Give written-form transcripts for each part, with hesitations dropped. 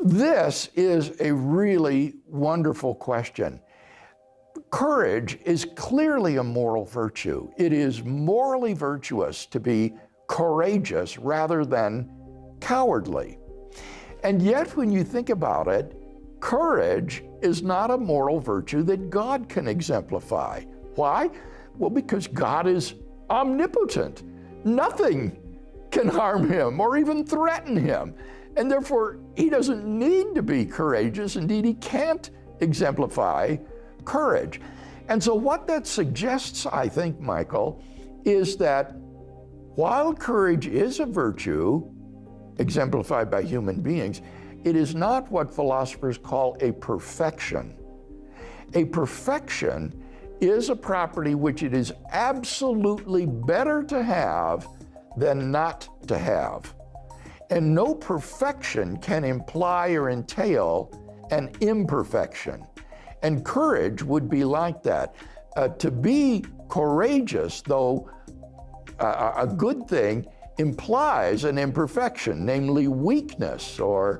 This is a really wonderful question. Courage is clearly a moral virtue. It is morally virtuous to be courageous rather than cowardly. And yet, when you think about it, courage is not a moral virtue that God can exemplify. Why? Well, because God is omnipotent. Nothing can harm him or even threaten him. And therefore, he doesn't need to be courageous. Indeed, he can't exemplify courage. And so what that suggests, I think, Michael, is that while courage is a virtue exemplified by human beings, it is not what philosophers call a perfection. A perfection is a property which it is absolutely better to have than not to have. And no perfection can imply or entail an imperfection. And courage would be like that. To be courageous, though a good thing, implies an imperfection, namely weakness or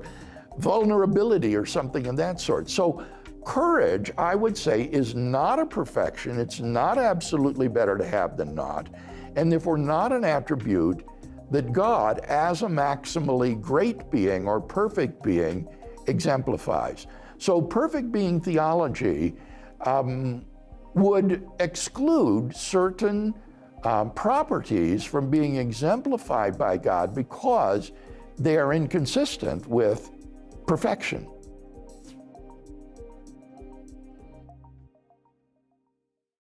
vulnerability or something of that sort. So courage, I would say, is not a perfection. It's not absolutely better to have than not, and therefore not an attribute that God, as a maximally great being or perfect being, exemplifies. So perfect being theology would exclude certain properties from being exemplified by God because they are inconsistent with perfection.